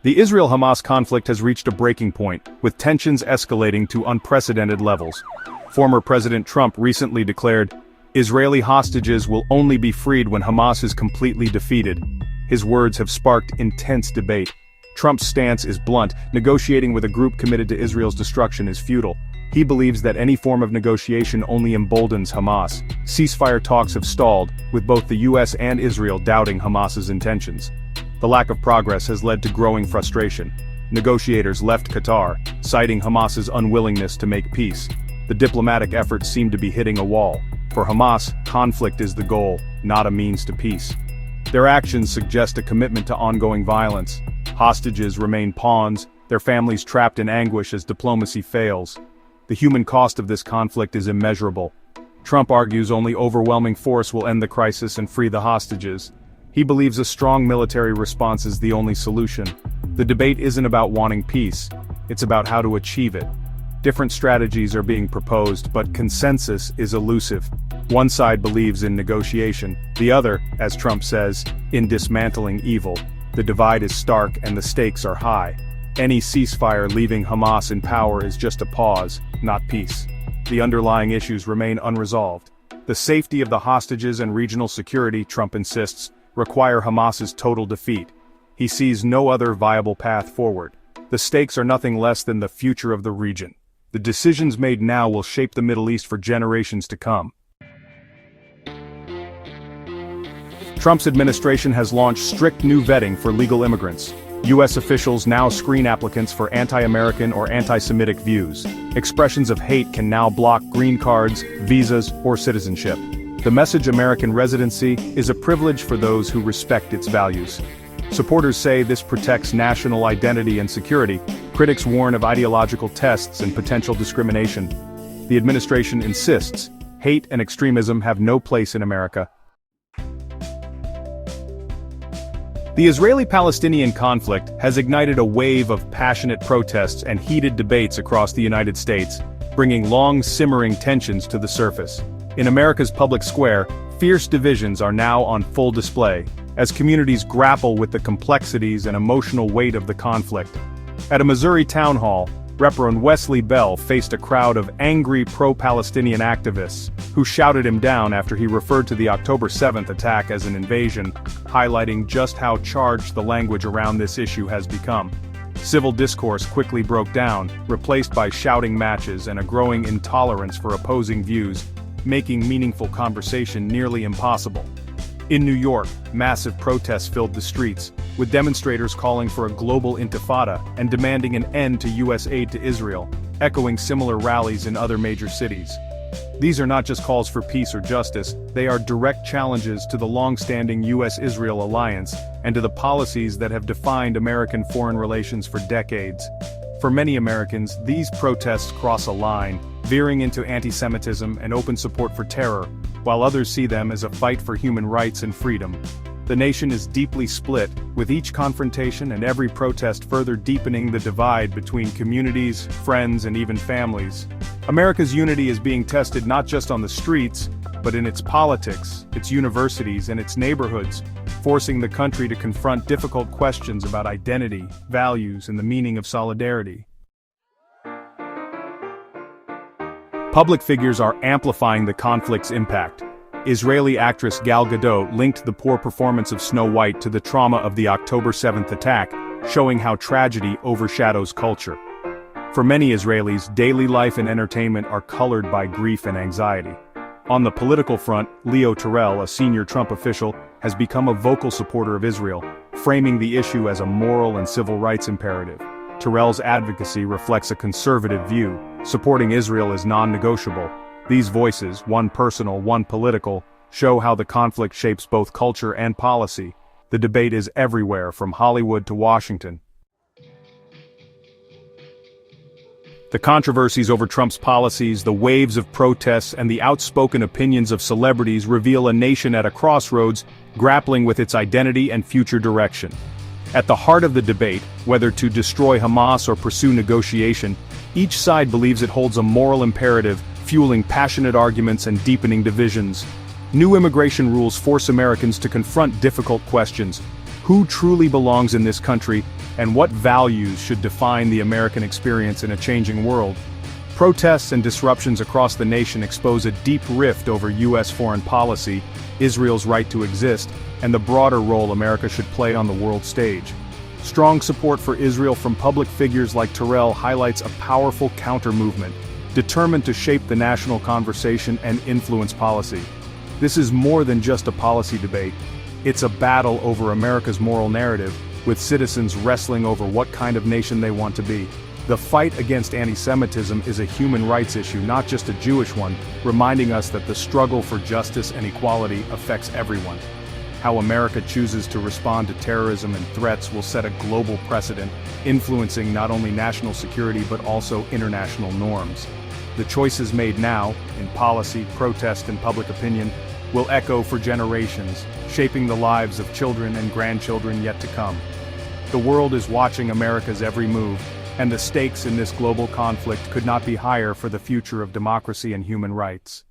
The Israel-Hamas conflict has reached a breaking point, with tensions escalating to unprecedented levels. Former President Trump recently declared, "Israeli hostages will only be freed when Hamas is completely defeated." His words have sparked intense debate. Trump's stance is blunt: negotiating with a group committed to Israel's destruction is futile. He believes that any form of negotiation only emboldens Hamas. Ceasefire talks have stalled, with both the US and Israel doubting Hamas's intentions. The lack of progress has led to growing frustration. Negotiators left Qatar, citing Hamas's unwillingness to make peace. The diplomatic efforts seem to be hitting a wall. For Hamas, conflict is the goal, not a means to peace. Their actions suggest a commitment to ongoing violence. Hostages remain pawns, their families trapped in anguish as diplomacy fails. The human cost of this conflict is immeasurable. Trump argues only overwhelming force will end the crisis and free the hostages. He believes a strong military response is the only solution. The debate isn't about wanting peace, it's about how to achieve it. Different strategies are being proposed, but consensus is elusive. One side believes in negotiation, the other, as Trump says, in dismantling evil. The divide is stark and the stakes are high. Any ceasefire leaving Hamas in power is just a pause, not peace. The underlying issues remain unresolved. The safety of the hostages and regional security, Trump insists, require Hamas's total defeat. He sees no other viable path forward. The stakes are nothing less than the future of the region. The decisions made now will shape the Middle East for generations to come. Trump's administration has launched strict new vetting for legal immigrants. U.S. officials now screen applicants for anti-American or anti-Semitic views. Expressions of hate can now block green cards, visas, or citizenship. The message American residency is a privilege for those who respect its values. Supporters say this protects national identity and security. Critics warn of ideological tests and potential discrimination. The administration insists, hate and extremism have no place in America. The Israeli-Palestinian conflict has ignited a wave of passionate protests and heated debates across the United States, bringing long simmering tensions to the surface. In America's public square, fierce divisions are now on full display, as communities grapple with the complexities and emotional weight of the conflict. At a Missouri town hall, Reverend Wesley Bell faced a crowd of angry pro-Palestinian activists, who shouted him down after he referred to the October 7th attack as an invasion, highlighting just how charged the language around this issue has become. Civil discourse quickly broke down, replaced by shouting matches and a growing intolerance for opposing views, making meaningful conversation nearly impossible. In New York, massive protests filled the streets, with demonstrators calling for a global intifada and demanding an end to U.S. aid to Israel, echoing similar rallies in other major cities. These are not just calls for peace or justice, they are direct challenges to the long-standing U.S.-Israel alliance and to the policies that have defined American foreign relations for decades. For many Americans, these protests cross a line, veering into antisemitism and open support for terror, while others see them as a fight for human rights and freedom. The nation is deeply split, with each confrontation and every protest further deepening the divide between communities, friends, and even families. America's unity is being tested not just on the streets, but in its politics, its universities, and its neighborhoods, forcing the country to confront difficult questions about identity, values, and the meaning of solidarity. Public figures are amplifying the conflict's impact. Israeli actress Gal Gadot linked the poor performance of Snow White to the trauma of the October 7th attack, showing how tragedy overshadows culture. For many Israelis, daily life and entertainment are colored by grief and anxiety. On the political front, Leo Terrell, a senior Trump official, has become a vocal supporter of Israel, framing the issue as a moral and civil rights imperative. Terrell's advocacy reflects a conservative view, supporting Israel is non-negotiable. These voices, one personal, one political, show how the conflict shapes both culture and policy. The debate is everywhere, from Hollywood to Washington. The controversies over Trump's policies, the waves of protests, and the outspoken opinions of celebrities reveal a nation at a crossroads, grappling with its identity and future direction. At the heart of the debate, whether to destroy Hamas or pursue negotiation, each side believes it holds a moral imperative, fueling passionate arguments and deepening divisions. New immigration rules force Americans to confront difficult questions. Who truly belongs in this country, and what values should define the American experience in a changing world? Protests and disruptions across the nation expose a deep rift over U.S. foreign policy, Israel's right to exist, and the broader role America should play on the world stage. Strong support for Israel from public figures like Terrell highlights a powerful counter-movement, determined to shape the national conversation and influence policy. This is more than just a policy debate. It's a battle over America's moral narrative, with citizens wrestling over what kind of nation they want to be. The fight against antisemitism is a human rights issue, not just a Jewish one, reminding us that the struggle for justice and equality affects everyone. How America chooses to respond to terrorism and threats will set a global precedent, influencing not only national security but also international norms. The choices made now, in policy, protest, and public opinion, will echo for generations, shaping the lives of children and grandchildren yet to come. The world is watching America's every move, and the stakes in this global conflict could not be higher for the future of democracy and human rights.